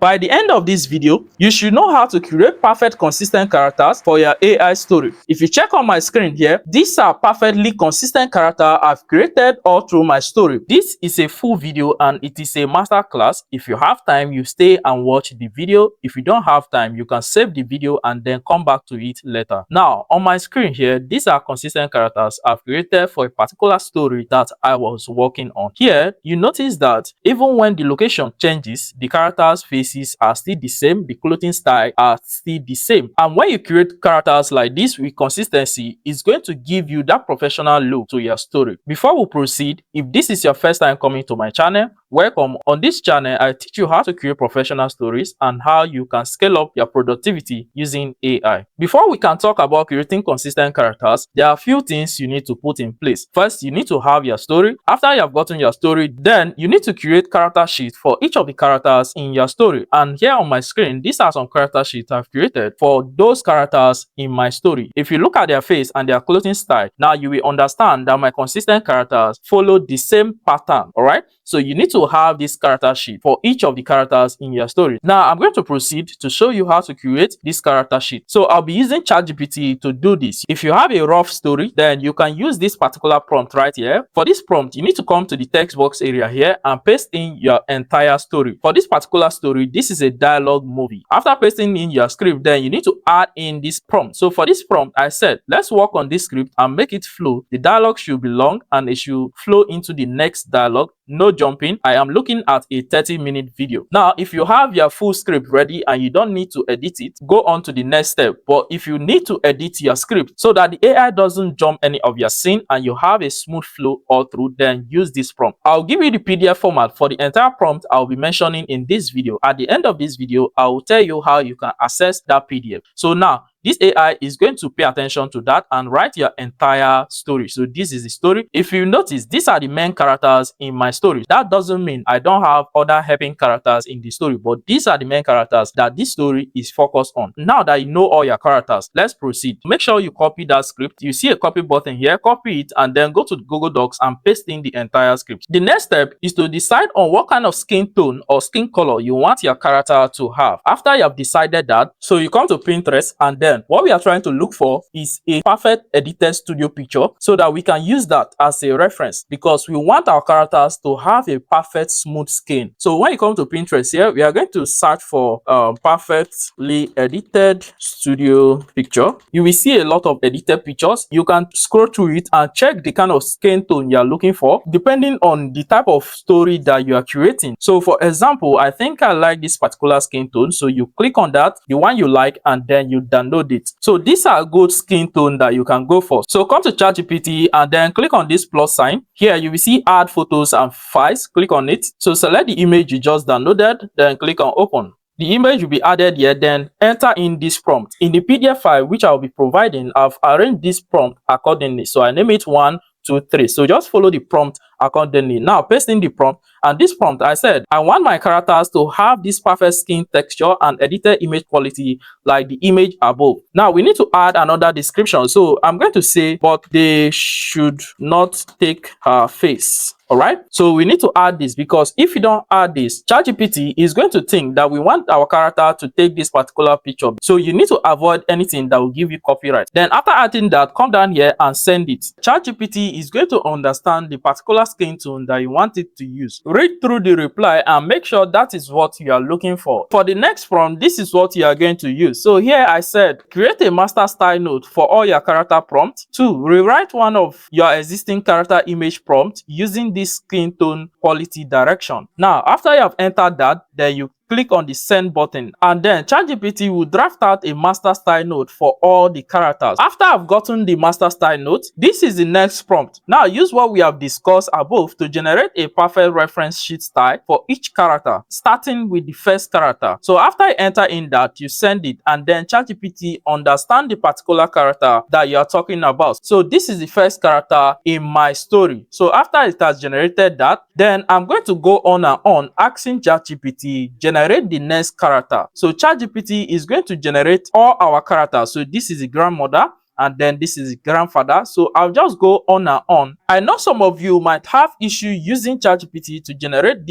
By the end of this video, you should know how to create perfect consistent characters for your AI story. If you check on my screen here, these are perfectly consistent characters I've created all through my story. This is a full video and it is a master class. If you have time, you stay and watch the video. If you don't have time, you can save the video and then come back to it later. Now, on my screen here, these are consistent characters I've created for a particular story that I was working on. Here, you notice that even when the location changes, the characters' faces are still the same, the clothing style are still the same. And when you create characters like this with consistency, it's going to give you that professional look to your story. Before we proceed, if this is your first time coming to my channel, welcome. On this channel, I teach you how to create professional stories and how you can scale up your productivity using AI. Before we can talk about creating consistent characters, there are a few things you need to put in place. First, you need to have your story. After you have gotten your story, then you need to create character sheets for each of the characters in your story. And here on my screen, these are some character sheets I've created for those characters in my story. If you look at their face and their clothing style, now you will understand that my consistent characters follow the same pattern. All right. So you need to have this character sheet for each of the characters in your story. Now I'm going to proceed to show you how to create this character sheet. So I'll be using ChatGPT to do this. If you have a rough story, then you can use this particular prompt right here. For this prompt, you need to come to the text box area here and paste in your entire story. For this particular story, this is a dialogue movie. After pasting in your script, then you need to add in this prompt. So for this prompt, I said, let's work on this script and make it flow. The dialogue should be long and it should flow into the next dialogue. No jumping. I am looking at a 30-minute video. Now, if you have your full script ready and you don't need to edit it, go on to the next step. But if you need to edit your script so that the AI doesn't jump any of your scene and you have a smooth flow all through, then use this prompt. I'll give you the PDF format for the entire prompt I'll be mentioning in this video. At the end of this video, I will tell you how you can access that PDF. So now, this AI is going to pay attention to that and write your entire story. So this is the story. If you notice, these are the main characters in my story. That doesn't mean I don't have other helping characters in the story, but these are the main characters that this story is focused on. Now that you know all your characters, let's proceed. Make sure you copy that script. You see a copy button here, copy it and then go to Google Docs and paste in the entire script. The next step is to decide on what kind of skin tone or skin color you want your character to have. After you have decided that, so you come to Pinterest and then what we are trying to look for is a perfect edited studio picture so that we can use that as a reference because we want our characters to have a perfect smooth skin. So when you come to Pinterest here, we are going to search for perfectly edited studio picture. You will see a lot of edited pictures. You can scroll through it and check the kind of skin tone you are looking for depending on the type of story that you are creating. So for example, I think I like this particular skin tone. So you click on that, the one you like, and then you download it. So these are good skin tone that you can go for. So come to ChatGPT and then click on this plus sign. Here you will see add photos and files. Click on it. So select the image you just downloaded, then click on open. The image will be added here, then enter in this prompt. In the PDF file which I will be providing, I've arranged this prompt accordingly. So I name it 1, 2, 3. So just follow the prompt accordingly. Now paste in the prompt, and this prompt I said I want my characters to have this perfect skin texture and edited image quality like the image above. Now we need to add another description. So I'm going to say, but they should not take her face. All right, so we need to add this because if you don't add this, ChatGPT is going to think that we want our character to take this particular picture. So you need to avoid anything that will give you copyright. Then after adding that, come down here and send it. ChatGPT is going to understand the particular skin tone that you want it to use. Read through the reply and make sure that is what you are looking for. For the next prompt, this is what you are going to use. So here I said, create a master style note for all your character prompts. 2, rewrite one of your existing character image prompt using this skin tone quality direction. Now, after you have entered that, then you click on the send button and then ChatGPT will draft out a master style note for all the characters. After I've gotten the master style note, this is the next prompt. Now use what we have discussed above to generate a perfect reference sheet style for each character, starting with the first character. So after you enter in that, you send it and then ChatGPT understand the particular character that you are talking about. So this is the first character in my story. So after it has generated that, then I'm going to go on and on asking ChatGPT generate the next character. So ChatGPT is going to generate all our characters. So this is the grandmother and then this is the grandfather. So I'll just go on and on. I know some of you might have issue using ChatGPT to generate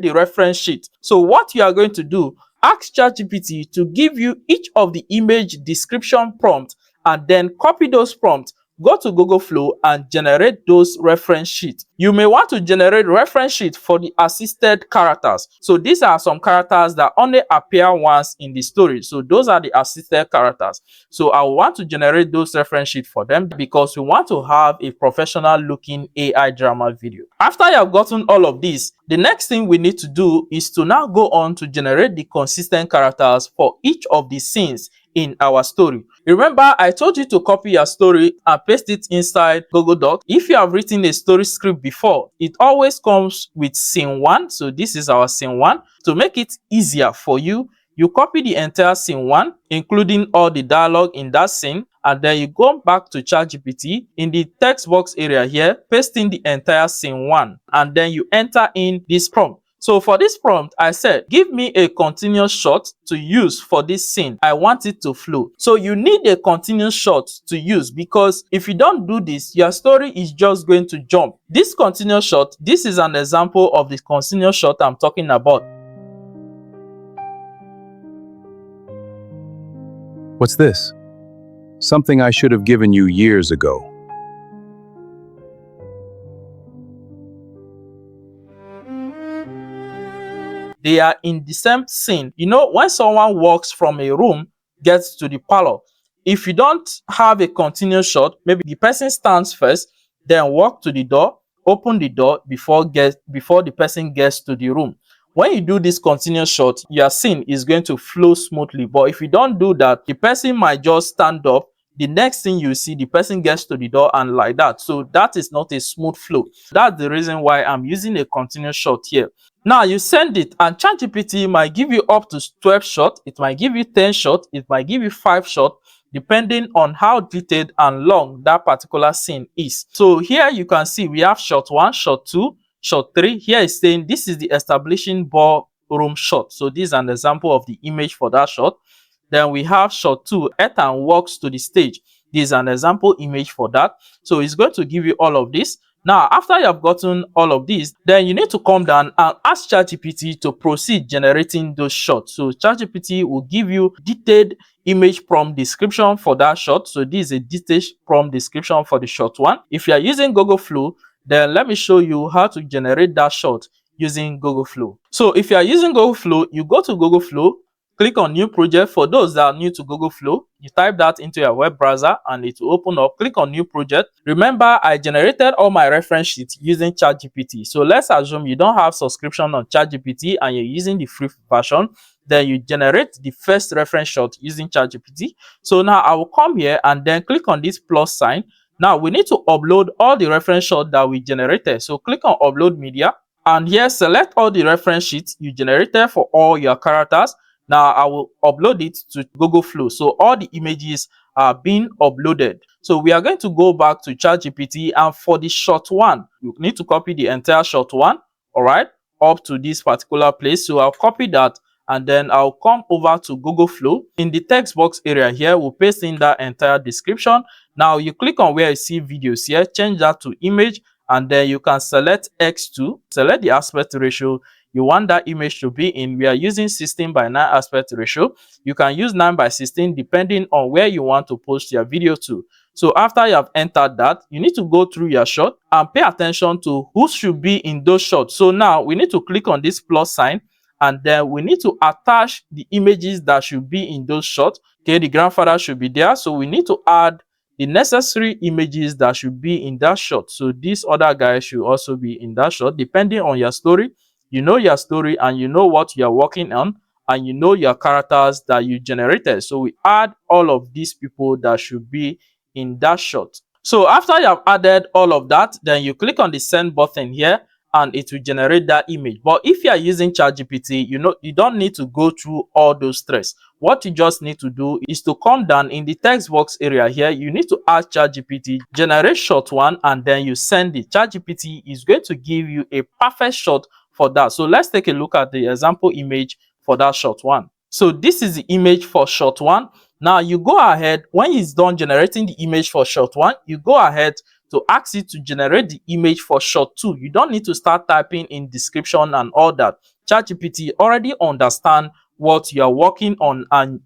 the reference sheet. So what you are going to do, ask ChatGPT to give you each of the image description prompts and then copy those prompts. Go to Google Flow and generate those reference sheets. You may want to generate reference sheet for the assisted characters. So these are some characters that only appear once in the story. So those are the assisted characters. So I want to generate those reference sheets for them because we want to have a professional looking AI drama video. After you have gotten all of this, the next thing we need to do is to now go on to generate the consistent characters for each of the scenes in our story. Remember, I told you to copy your story and paste it inside Google Docs. If you have written a story script before, it always comes with scene 1. So this is our scene 1. To make it easier for you, you copy the entire scene 1, including all the dialogue in that scene, and then you go back to ChatGPT in the text box area here, paste in the entire scene 1, and then you enter in this prompt. So for this prompt, I said, give me a continuous shot to use for this scene. I want it to flow. So you need a continuous shot to use, because if you don't do this, your story is just going to jump. This continuous shot, this is an example of the continuous shot I'm talking about. What's this? Something I should have given you years ago. They are in the same scene. You know, when someone walks from a room, gets to the parlor, if you don't have a continuous shot, maybe the person stands first, then walk to the door, open the door before the person gets to the room. When you do this continuous shot, your scene is going to flow smoothly. But if you don't do that, the person might just stand up. The next thing you see, the person gets to the door and like that. So that is not a smooth flow. That's the reason why I'm using a continuous shot here. Now you send it and ChatGPT might give you up to 12 shots. It might give you 10 shots. It might give you 5 shots, depending on how detailed and long that particular scene is. So here you can see we have shot 1, shot 2, shot 3. Here is saying this is the establishing ballroom shot. So this is an example of the image for that shot. Then we have shot 2, Ethan walks to the stage. This is an example image for that. So it's going to give you all of this. Now, after you have gotten all of this, then you need to come down and ask ChatGPT to proceed generating those shots. So ChatGPT will give you detailed image prompt description for that shot. So this is a detailed prompt description for the shot 1. If you are using Google Flow, then let me show you how to generate that shot using Google Flow. So if you are using Google Flow, you go to Google Flow, click on new project. For those that are new to Google Flow, you type that into your web browser and it will open up. Click on new project. Remember, I generated all my reference sheets using ChatGPT. So let's assume you don't have subscription on ChatGPT and you're using the free version. Then you generate the first reference shot using ChatGPT. So now I will come here and then click on this plus sign. Now we need to upload all the reference shots that we generated. So click on upload media and here select all the reference sheets you generated for all your characters. Now I will upload it to Google Flow. So all the images are being uploaded. So we are going to go back to ChatGPT, and for the shot 1, you need to copy the entire shot 1, all right, up to this particular place. So I'll copy that and then I'll come over to Google Flow. In the text box area here, we'll paste in that entire description. Now you click on where you see videos here, change that to image, and then you can select X2, select the aspect ratio you want that image to be in. We are using 16:9 aspect ratio. You can use 9:16 depending on where you want to post your video to. So after you have entered that, you need to go through your shot and pay attention to who should be in those shots. So now we need to click on this plus sign and then we need to attach the images that should be in those shots. Okay, the grandfather should be there. So we need to add the necessary images that should be in that shot. So this other guy should also be in that shot, depending on your story. You know your story and you know what you're working on and you know your characters that you generated. So we add all of these people that should be in that shot. So after you have added all of that, then you click on the send button here and it will generate that image. But if you are using ChatGPT, you don't need to go through all those steps. What you just need to do is to come down in the text box area here. You need to ask ChatGPT, generate shot 1, and then you send it. ChatGPT is going to give you a perfect shot for that. So let's take a look at the example image for that shot 1. So this is the image for shot 1. Now you go ahead, when it's done generating the image for shot 1, you go ahead to ask it to generate the image for shot 2. You don't need to start typing in description and all that. ChatGPT already understand what you are working on, and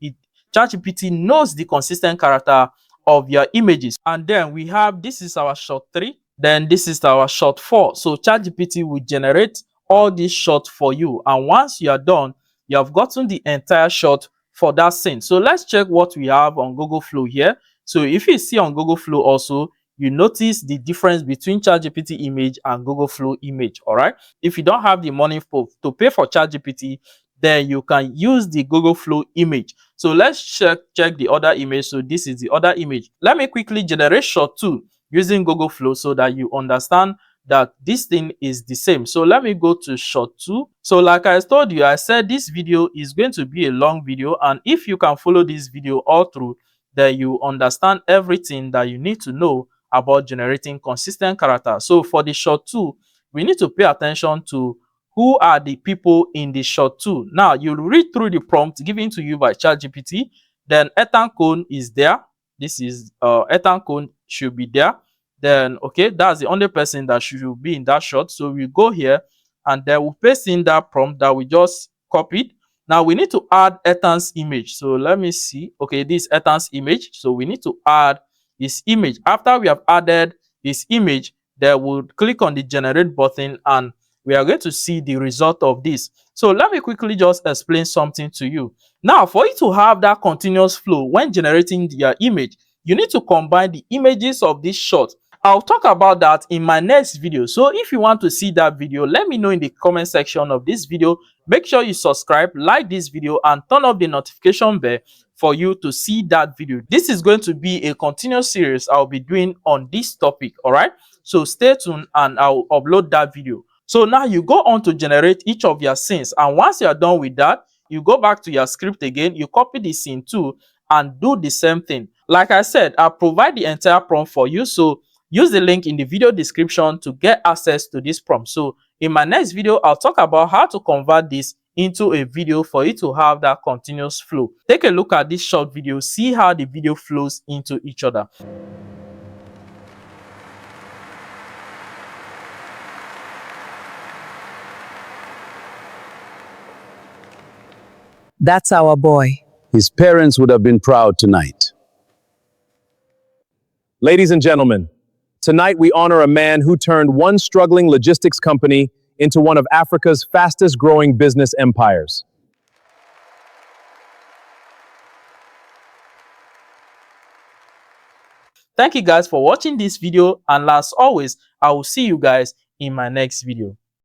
ChatGPT knows the consistent character of your images. And then we have, this is our shot 3, then this is our shot 4. So ChatGPT will generate all these shots for you, and once you are done, you have gotten the entire shot for that scene. So let's check what we have on Google Flow here. So if you see on Google Flow also, you notice the difference between ChatGPT image and Google Flow image. All right. If you don't have the money to pay for ChatGPT, then you can use the Google Flow image. So let's check the other image. So this is the other image. Let me quickly generate shot 2 using Google Flow so that you understand that this thing is the same. So let me go to shot 2. So like I told you, I said this video is going to be a long video, and if you can follow this video all through, then you understand everything that you need to know about generating consistent character. So for the shot 2, we need to pay attention to who are the people in the shot 2. Now you read through the prompt given to you by ChatGPT. Then Ethan Cohn is there. This is Ethan Cohn should be there. Then okay, that's the only person that should be in that shot. So we go here and then we'll paste in that prompt that we just copied. Now we need to add Ethan's image. So let me see. Okay, this is Ethan's image. So we need to add his image. After we have added his image, then we'll click on the generate button and we are going to see the result of this. So let me quickly just explain something to you. Now, for you to have that continuous flow when generating your image, you need to combine the images of this shot. I'll talk about that in my next video. So if you want to see that video, let me know in the comment section of this video. Make sure you subscribe, like this video, and turn off the notification bell for you to see that video. This is going to be a continuous series I'll be doing on this topic. All right, so stay tuned and I'll upload that video. So now you go on to generate each of your scenes, and once you are done with that, you go back to your script again, you copy the scene 2 and do the same thing. Like I said, I'll provide the entire prompt for you, so use the link in the video description to get access to this prompt. So in my next video, I'll talk about how to convert this into a video for you to have that continuous flow. Take a look at this short video, see how the video flows into each other. That's our boy. His parents would have been proud tonight. Ladies and gentlemen, tonight we honor a man who turned one struggling logistics company into one of Africa's fastest growing business empires. Thank you guys for watching this video, and as always, I will see you guys in my next video.